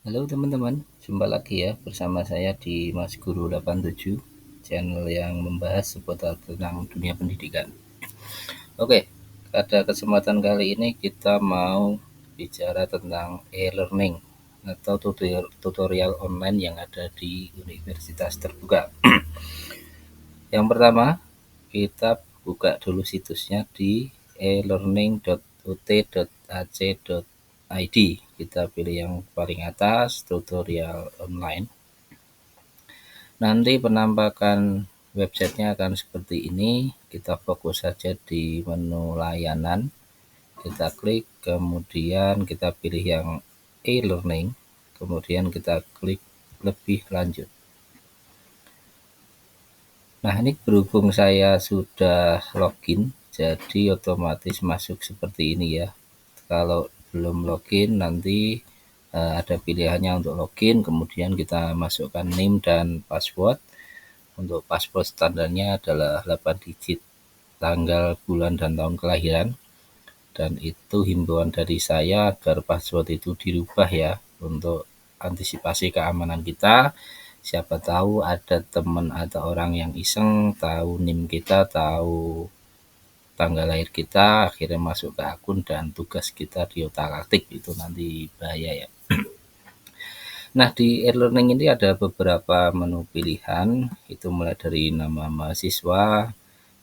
Halo teman-teman, jumpa lagi ya bersama saya di Mas Guru 87, channel yang membahas seputar tentang dunia pendidikan. Oke, pada kesempatan kali ini kita mau bicara tentang e-learning atau tutorial online yang ada di universitas terbuka. Yang pertama, kita buka dulu situsnya di elearning.ut.ac.id. Kita pilih yang paling atas, tutorial online. Nanti penampakan websitenya akan seperti ini. Kita fokus saja di menu layanan. Kita klik, kemudian kita pilih yang e-learning. Kemudian kita klik lebih lanjut. Nah, ini berhubung saya sudah login, jadi otomatis masuk seperti ini ya. Kalau belum login nanti ada pilihannya untuk login, kemudian kita masukkan NIM dan password. Untuk password standarnya adalah 8 digit, tanggal, bulan, dan tahun kelahiran. Dan itu himbauan dari saya agar password itu dirubah ya, untuk antisipasi keamanan kita. Siapa tahu ada teman atau orang yang iseng tahu NIM kita, tahu tanggal lahir kita, akhirnya masuk ke akun dan tugas kita diotak-atik, itu nanti bahaya ya. Nah, di e-learning ini ada beberapa menu pilihan, itu mulai dari nama mahasiswa,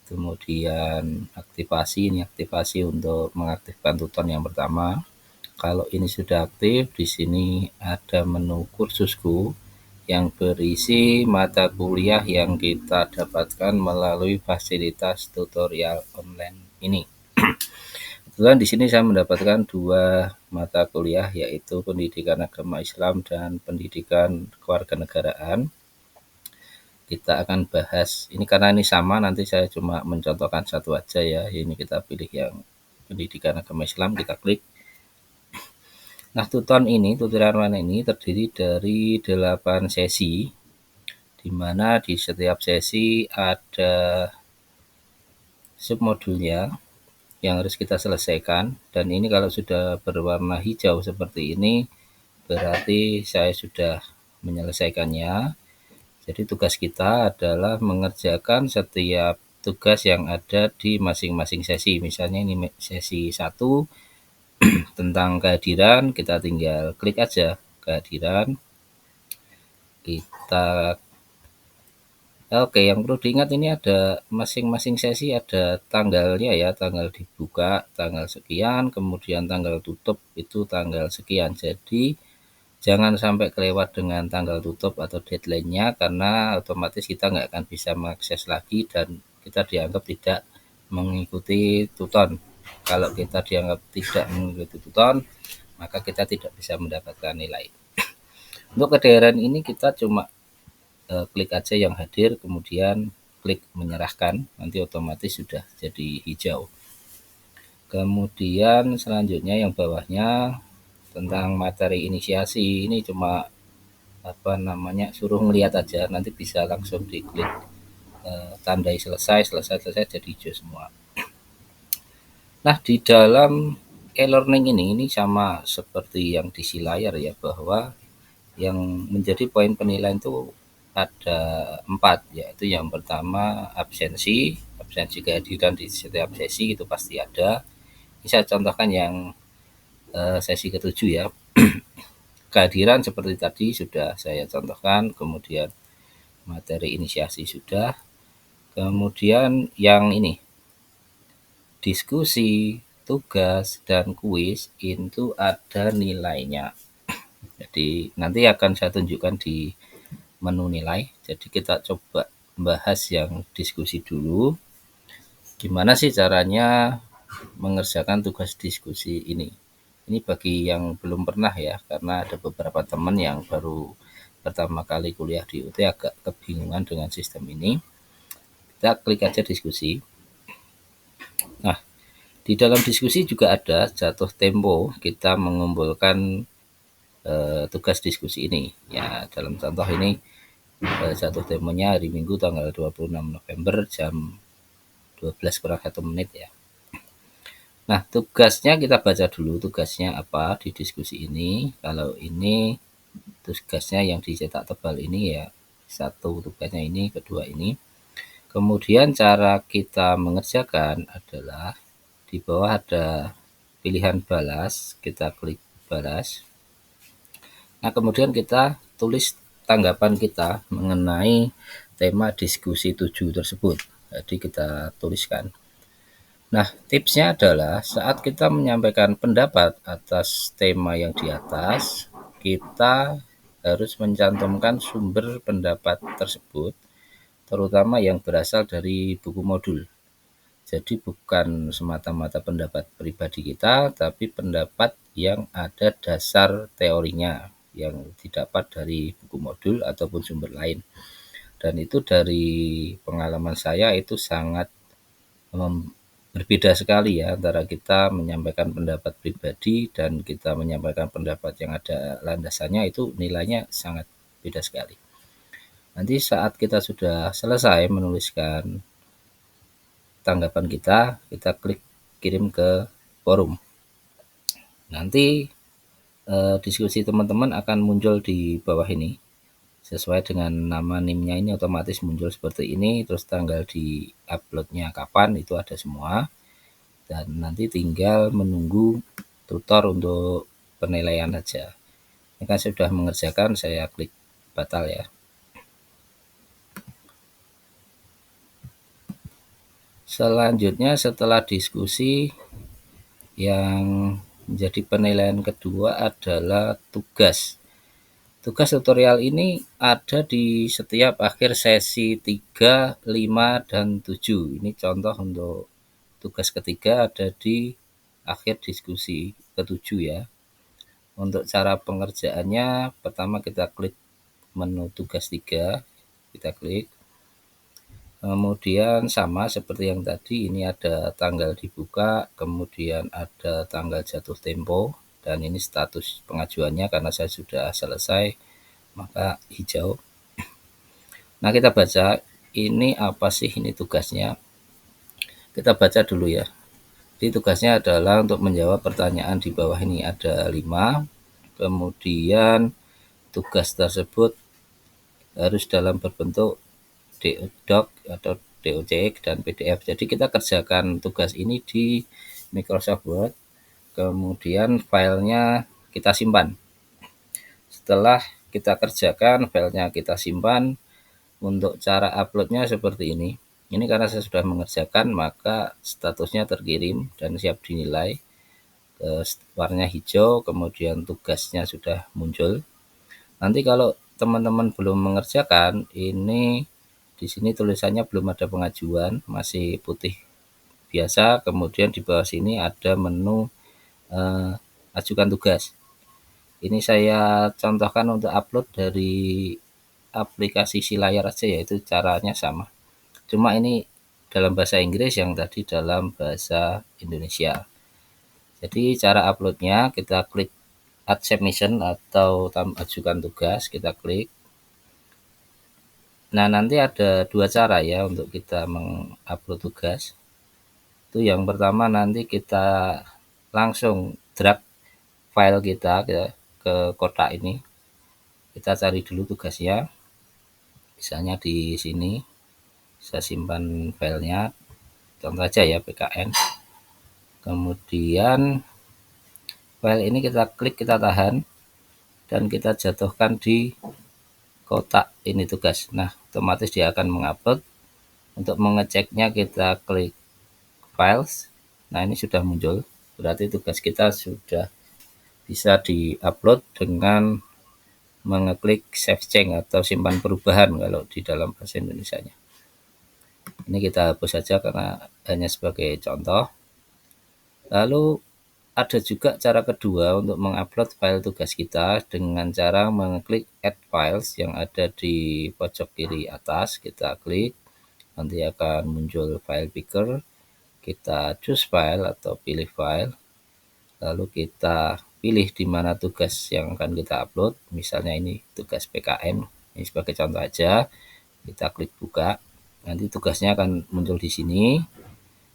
kemudian aktivasi, ini aktivasi untuk mengaktifkan tutor yang pertama. Kalau ini sudah aktif, di sini ada menu kursusku yang berisi mata kuliah yang kita dapatkan melalui fasilitas tutorial online ini. Kebetulan di sini saya mendapatkan 2 mata kuliah, yaitu Pendidikan Agama Islam dan Pendidikan Kewarganegaraan. Kita akan bahas ini karena ini sama, nanti saya cuma mencontohkan satu aja ya. Ini kita pilih yang Pendidikan Agama Islam, kita klik. Nah, tutorial online ini terdiri dari 8 sesi, di mana di setiap sesi ada submodulnya yang harus kita selesaikan. Dan ini kalau sudah berwarna hijau seperti ini, berarti saya sudah menyelesaikannya. Jadi tugas kita adalah mengerjakan setiap tugas yang ada di masing-masing sesi. Misalnya ini sesi 1 tentang kehadiran, kita tinggal klik aja kehadiran. Kita Oke, yang perlu diingat ini ada masing-masing sesi ada tanggalnya ya, tanggal dibuka tanggal sekian, kemudian tanggal tutup itu tanggal sekian. Jadi jangan sampai kelewat dengan tanggal tutup atau deadline-nya, karena otomatis kita nggak akan bisa mengakses lagi dan kita dianggap tidak mengikuti tuton. Kalau kita dianggap tidak mengikuti tuton, maka kita tidak bisa mendapatkan nilai. Untuk kehadiran ini kita cuma klik aja yang hadir, kemudian klik menyerahkan, nanti otomatis sudah jadi hijau. Kemudian selanjutnya yang bawahnya tentang materi inisiasi, ini cuma suruh melihat aja, nanti bisa langsung diklik tandai selesai jadi hijau semua. Nah, di dalam e-learning ini sama seperti yang di layar ya, bahwa yang menjadi poin penilaian itu ada 4, yaitu yang pertama absensi kehadiran di setiap sesi itu pasti ada. Ini saya contohkan yang sesi ke-7 ya. Kehadiran seperti tadi sudah saya contohkan, kemudian materi inisiasi sudah, kemudian yang ini diskusi, tugas, dan kuis itu ada nilainya. Jadi nanti akan saya tunjukkan di menu nilai. Jadi kita coba bahas yang diskusi dulu. Gimana sih caranya mengerjakan tugas diskusi ini? Ini bagi yang belum pernah ya, karena ada beberapa teman yang baru pertama kali kuliah di UT agak kebingungan dengan sistem ini. Kita klik aja diskusi. Nah, di dalam diskusi juga ada jatuh tempo kita mengumpulkan tugas diskusi ini. Ya, dalam contoh ini jatuh temponya hari Minggu tanggal 26 November jam 12 kurang 1 menit ya. Nah, tugasnya kita baca dulu tugasnya apa di diskusi ini. Kalau ini tugasnya yang dicetak tebal ini ya, satu tugasnya ini, kedua ini. Kemudian cara kita mengerjakan adalah di bawah ada pilihan balas, kita klik balas. Nah, kemudian kita tulis tanggapan kita mengenai tema diskusi 7 tersebut. Jadi kita tuliskan. Nah, tipsnya adalah saat kita menyampaikan pendapat atas tema yang di atas, kita harus mencantumkan sumber pendapat tersebut, terutama yang berasal dari buku modul. Jadi bukan semata-mata pendapat pribadi kita, tapi pendapat yang ada dasar teorinya, yang didapat dari buku modul ataupun sumber lain. Dan itu dari pengalaman saya itu sangat berbeda sekali ya antara kita menyampaikan pendapat pribadi dan kita menyampaikan pendapat yang ada landasannya, itu nilainya sangat beda sekali. Nanti saat kita sudah selesai menuliskan tanggapan kita, kita klik kirim ke forum. Nanti diskusi teman-teman akan muncul di bawah ini. Sesuai dengan nama NIM-nya ini otomatis muncul seperti ini, terus tanggal di uploadnya kapan itu ada semua. Dan nanti tinggal menunggu tutor untuk penilaian saja. Ini kan sudah mengerjakan, saya klik batal ya. Selanjutnya setelah diskusi, yang menjadi penilaian kedua adalah tugas. Tugas tutorial ini ada di setiap akhir sesi 3, 5, dan 7. Ini contoh untuk tugas ketiga ada di akhir diskusi ke-7 ya. Untuk cara pengerjaannya, pertama kita klik menu tugas 3, kita klik. Kemudian sama seperti yang tadi, ini ada tanggal dibuka, kemudian ada tanggal jatuh tempo, dan ini status pengajuannya karena saya sudah selesai, maka hijau. Nah, kita baca ini apa sih ini tugasnya. Kita baca dulu ya. Jadi tugasnya adalah untuk menjawab pertanyaan di bawah ini, ada 5. Kemudian tugas tersebut harus dalam berbentuk doc atau docx dan PDF. Jadi kita kerjakan tugas ini di Microsoft Word, kemudian filenya kita simpan. Setelah kita kerjakan, filenya kita simpan. Untuk cara uploadnya seperti ini. Ini karena saya sudah mengerjakan, maka statusnya terkirim dan siap dinilai. Warnanya hijau, kemudian tugasnya sudah muncul. Nanti kalau teman-teman belum mengerjakan, ini di sini tulisannya belum ada pengajuan, masih putih biasa. Kemudian di bawah sini ada menu ajukan tugas. Ini saya contohkan untuk upload dari aplikasi si layar aja, yaitu caranya sama. Cuma ini dalam bahasa Inggris, yang tadi dalam bahasa Indonesia. Jadi cara uploadnya kita klik add submission atau ajukan tugas, kita klik. Nah, nanti ada dua cara ya untuk kita mengupload tugas. Itu yang pertama, nanti kita langsung drag file kita ke kotak ini. Kita cari dulu tugasnya. Misalnya di sini, saya simpan filenya. Contoh aja ya, PKN. Kemudian file ini kita klik, kita tahan, dan kita jatuhkan di kotak ini tugas. Nah, otomatis dia akan mengupload. Untuk mengeceknya kita klik files. Nah, ini sudah muncul. Berarti tugas kita sudah bisa diupload dengan mengeklik save change atau simpan perubahan kalau di dalam bahasa Indonesianya. Ini kita hapus saja karena hanya sebagai contoh. Lalu ada juga cara kedua untuk mengupload file tugas kita dengan cara mengeklik add files yang ada di pojok kiri atas. Kita klik, nanti akan muncul file picker. Kita choose file atau pilih file. Lalu kita pilih di mana tugas yang akan kita upload. Misalnya ini tugas PKN. Ini sebagai contoh aja. Kita klik buka. Nanti tugasnya akan muncul di sini.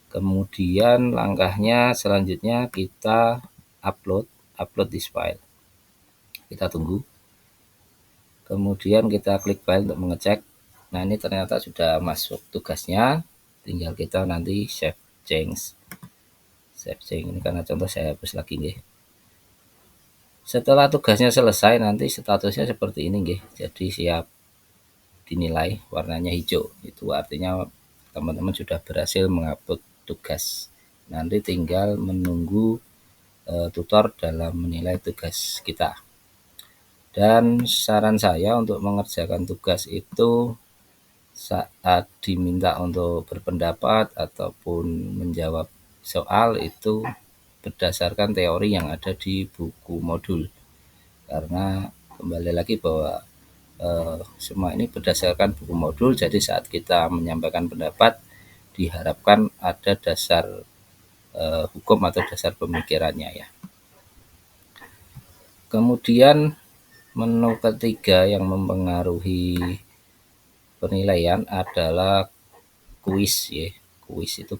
Kemudian langkahnya selanjutnya kita upload this file. Kita tunggu. Kemudian kita klik file untuk mengecek. Nah, ini ternyata sudah masuk tugasnya, tinggal kita nanti save change. Save change ini karena contoh saya hapus lagi nggih. Setelah tugasnya selesai nanti statusnya seperti ini nggih. Jadi siap dinilai, warnanya hijau. Itu artinya teman-teman sudah berhasil mengupload tugas. Nanti tinggal menunggu tutor dalam menilai tugas kita. Dan saran saya untuk mengerjakan tugas itu saat diminta untuk berpendapat ataupun menjawab soal itu berdasarkan teori yang ada di buku modul. Karena kembali lagi bahwa semua ini berdasarkan buku modul, jadi saat kita menyampaikan pendapat diharapkan ada dasar hukum atau dasar pemikirannya ya. Kemudian menu ketiga yang mempengaruhi penilaian adalah kuis ya. Kuis itu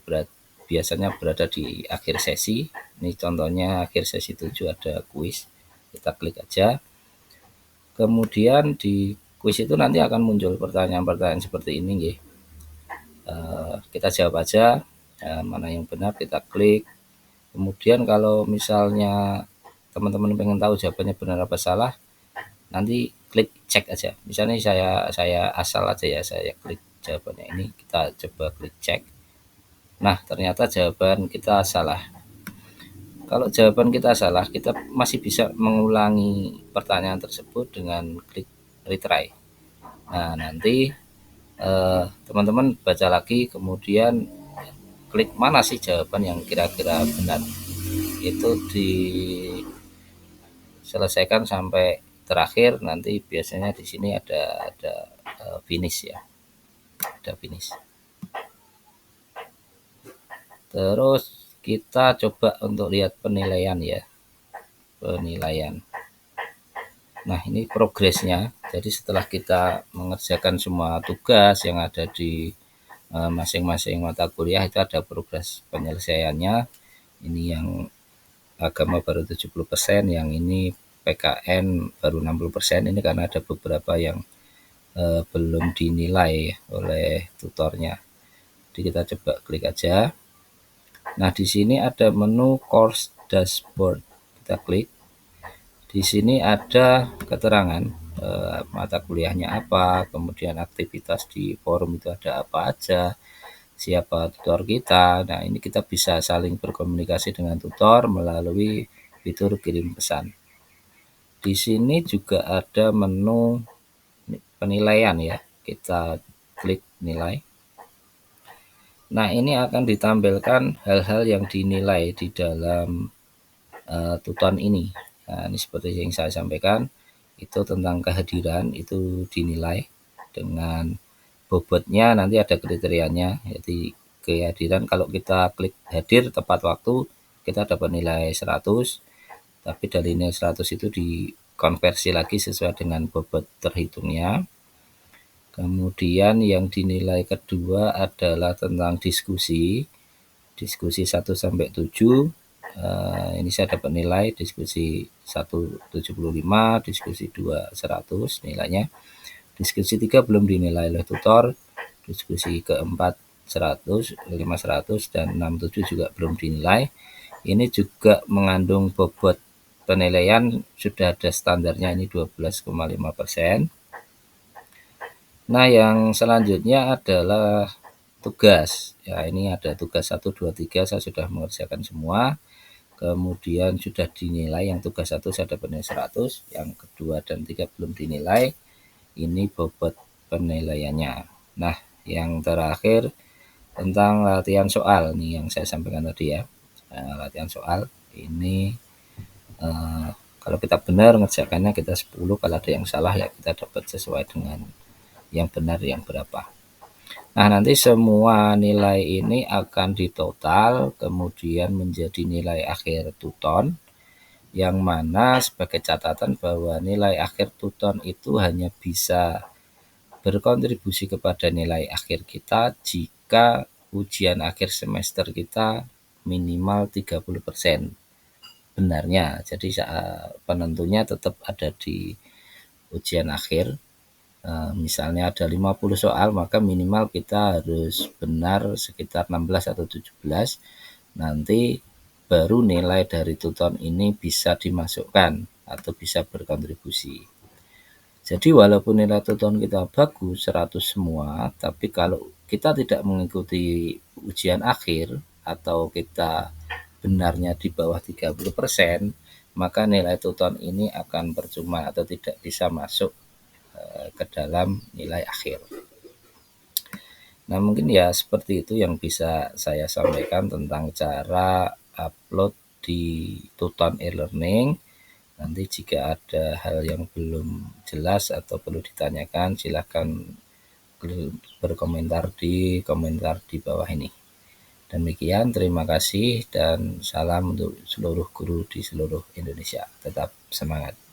biasanya berada di akhir sesi. Ini contohnya akhir sesi 7 ada kuis. Kita klik aja. Kemudian di kuis itu nanti akan muncul pertanyaan-pertanyaan seperti ini ya. Kita jawab aja mana yang benar, kita klik. Kemudian kalau misalnya teman-teman pengen tahu jawabannya benar apa salah, nanti klik cek aja. Misalnya saya asal aja ya, saya klik jawabannya ini, kita coba klik cek. Nah, ternyata jawaban kita salah. Kalau jawaban kita salah, kita masih bisa mengulangi pertanyaan tersebut dengan klik retry. Nah, nanti teman-teman baca lagi, kemudian klik mana sih jawaban yang kira-kira benar. Itu diselesaikan sampai terakhir, nanti biasanya di sini ada finish ya. Ada finish. Terus kita coba untuk lihat penilaian ya. Penilaian. Nah, ini progresnya. Jadi setelah kita mengerjakan semua tugas yang ada di masing-masing mata kuliah, itu ada progres penyelesaiannya. Ini yang agama baru 70%, yang ini PKN baru 60%. Ini karena ada beberapa yang belum dinilai oleh tutornya. Jadi kita coba klik aja. Nah, di sini ada menu course dashboard. Kita klik. Di sini ada keterangan mata kuliahnya apa, kemudian aktivitas di forum itu ada apa aja, siapa tutor kita. Nah, ini kita bisa saling berkomunikasi dengan tutor melalui fitur kirim pesan. Di sini juga ada menu penilaian ya. Kita klik nilai. Nah, ini akan ditampilkan hal-hal yang dinilai di dalam tuton ini. Nah, ini seperti yang saya sampaikan, itu tentang kehadiran itu dinilai dengan bobotnya, nanti ada kriterianya. Jadi kehadiran kalau kita klik hadir tepat waktu, kita dapat nilai 100, tapi dari nilai 100 itu dikonversi lagi sesuai dengan bobot terhitungnya. Kemudian yang dinilai kedua adalah tentang diskusi 1 sampai 7. Ini saya dapat nilai diskusi 1 75, diskusi 2 100 nilainya. Diskusi 3 belum dinilai oleh tutor, diskusi keempat 100, 5 100 dan 6 7 juga belum dinilai. Ini juga mengandung bobot penilaian, sudah ada standarnya, ini 12,5%. Nah, yang selanjutnya adalah tugas. Ya, ini ada tugas 1 2 3 saya sudah mengerjakan semua. Kemudian sudah dinilai, yang tugas 1 saya dapat nilai 100, yang kedua dan 3 belum dinilai. Ini bobot penilaiannya. Nah, yang terakhir tentang latihan soal nih yang saya sampaikan tadi ya. Nah, latihan soal ini kalau kita benar ngerjakannya kita 10, kalau ada yang salah ya kita dapat sesuai dengan yang benar yang berapa. Nah, nanti semua nilai ini akan ditotal kemudian menjadi nilai akhir tuton, yang mana sebagai catatan bahwa nilai akhir tuton itu hanya bisa berkontribusi kepada nilai akhir kita jika ujian akhir semester kita minimal 30% benarnya. Jadi penentunya tetap ada di ujian akhir. Misalnya ada 50 soal, maka minimal kita harus benar sekitar 16 atau 17. Nanti baru nilai dari tuton ini bisa dimasukkan atau bisa berkontribusi. Jadi walaupun nilai tuton kita bagus 100 semua, tapi kalau kita tidak mengikuti ujian akhir atau kita benarnya di bawah 30%, maka nilai tuton ini akan percuma atau tidak bisa masuk ke dalam nilai akhir. Nah, mungkin ya seperti itu yang bisa saya sampaikan tentang cara upload di Tuton e-learning. Nanti jika ada hal yang belum jelas atau perlu ditanyakan, silakan berkomentar di komentar di bawah ini. Demikian, terima kasih dan salam untuk seluruh guru di seluruh Indonesia. Tetap semangat.